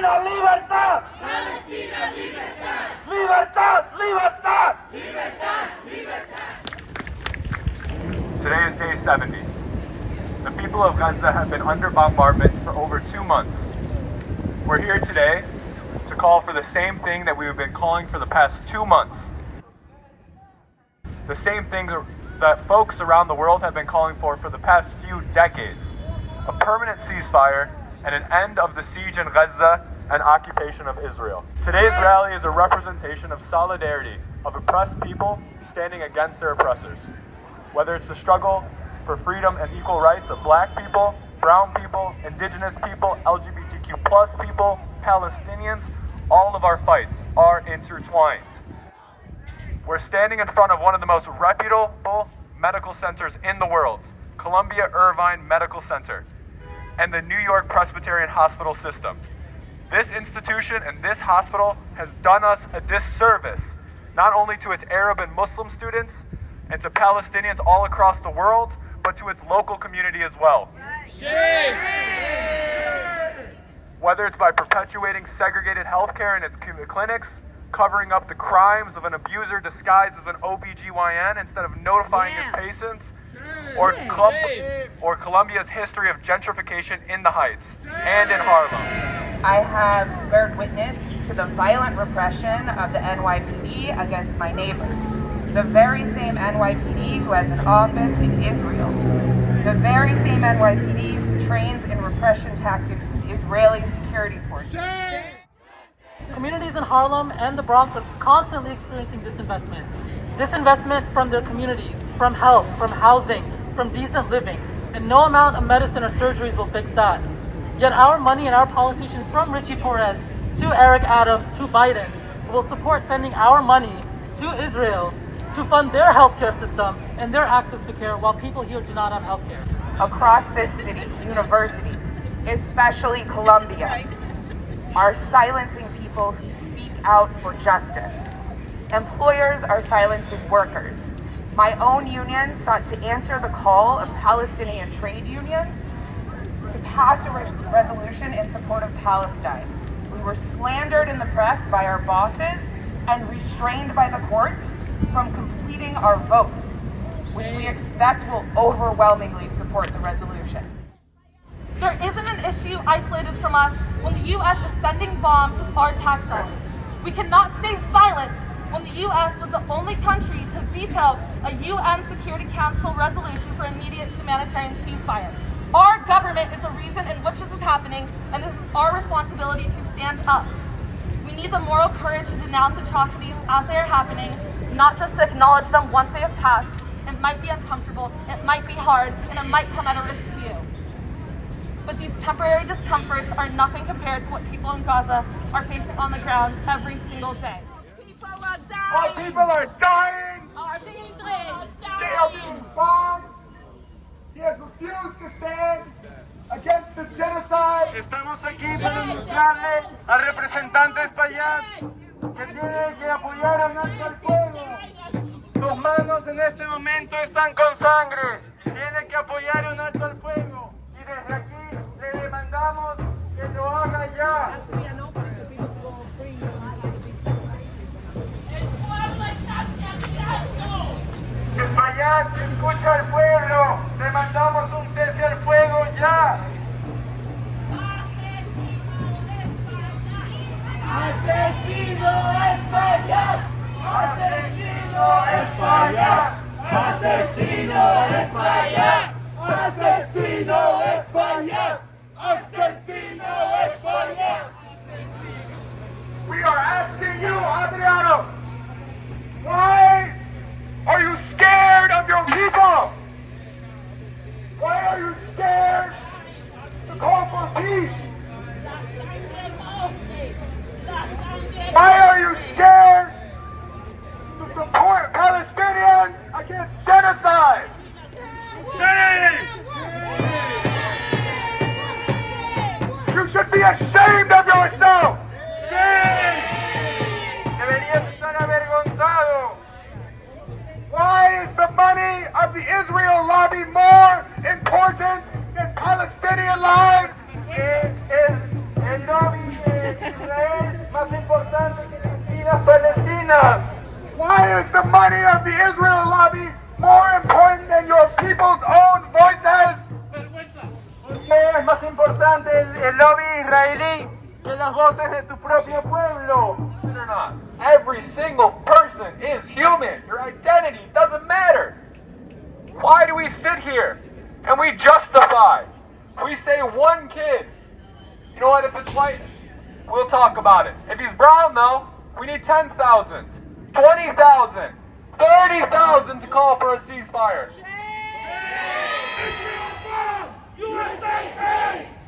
Palestina, libertad. Palestina, libertad. Libertad, libertad. Libertad, libertad. Today is day 70. The people of Gaza have been under bombardment for over 2 months. We're here today to call for the same thing that we've been calling for the past 2 months. The same thing that folks around the world have been calling for the past few decades. A permanent ceasefire and an end of the siege in Gaza and occupation of Israel. Today's rally is a representation of solidarity of oppressed people standing against their oppressors. Whether it's the struggle for freedom and equal rights of black people, brown people, indigenous people, LGBTQ plus people, Palestinians, all of our fights are intertwined. We're standing in front of one of the most reputable medical centers in the world, Columbia Irvine Medical Center, and the New York Presbyterian Hospital System. This institution and this hospital has done us a disservice, not only to its Arab and Muslim students and to Palestinians all across the world, but to its local community as well. Whether it's by perpetuating segregated healthcare in its clinics, covering up the crimes of an abuser disguised as an OBGYN instead of notifying his patients, or Columbia's history of gentrification in the Heights and in Harlem. I have beared witness to the violent repression of the NYPD against my neighbors. The very same NYPD who has an office in Israel. The very same NYPD who trains in repression tactics with Israeli security forces. Communities in Harlem and the Bronx are constantly experiencing disinvestment. Disinvestment from their communities, from health, from housing, from decent living. And no amount of medicine or surgeries will fix that. Yet our money and our politicians, from Richie Torres to Eric Adams to Biden, will support sending our money to Israel to fund their healthcare system and their access to care while people here do not have healthcare. Across this city, universities, especially Columbia, are silencing people who speak out for justice. Employers are silencing workers. My own union sought to answer the call of Palestinian trade unions to pass a resolution in support of Palestine. We were slandered in the press by our bosses and restrained by the courts from completing our vote, which we expect will overwhelmingly support the resolution. There isn't an issue isolated from us when the U.S. is sending bombs with our tax dollars. We cannot stay silent when the U.S. was the only country to veto a UN Security Council resolution for immediate humanitarian ceasefire. Our government is the reason in which this is happening, and this is our responsibility to stand up. We need the moral courage to denounce atrocities as they are happening, not just to acknowledge them once they have passed. It might be uncomfortable, it might be hard, and it might come at a risk to you. But these temporary discomforts are nothing compared to what people in Gaza are facing on the ground every single day. People are Our dying. people are dying. Our children are They are dying. being bombed. He has refused to stand against the genocide. Estamos aquí para demostrarle al representante Espaillat que tiene que apoyar a un alto al fuego. Sus manos en este momento están con sangre. Tiene que apoyar un alto al fuego. Y desde aquí le demandamos que lo haga ya. El pueblo está sangrando. Espaillat, escucha al pueblo. Demandamos un cese al fuego ya. Asesino Espaillat. Asesino Espaillat. Asesino Espaillat. Asesino Espaillat. Asesino Espaillat. We are asking you, Adriano, why are you scared of your people? Why are you scared to call for peace? Why are you scared to support Palestinians against genocide? You should be ashamed of yourself. Deberías estar avergonzado. Why is the money of the Israel lobby more important than Palestinian lives? El lobby Is the money of the Israel lobby more important than your people's own voices? ¿Por qué es más importante el lobby israelí que las voces de tu propio pueblo? Believe it or not, every single person is human. Your identity doesn't matter. Why do we sit here and we justify? We say one kid. You know what, if it's white, we'll talk about it. If he's brown though, we need 10,000, 20,000, 30,000 to call for a ceasefire. USA first!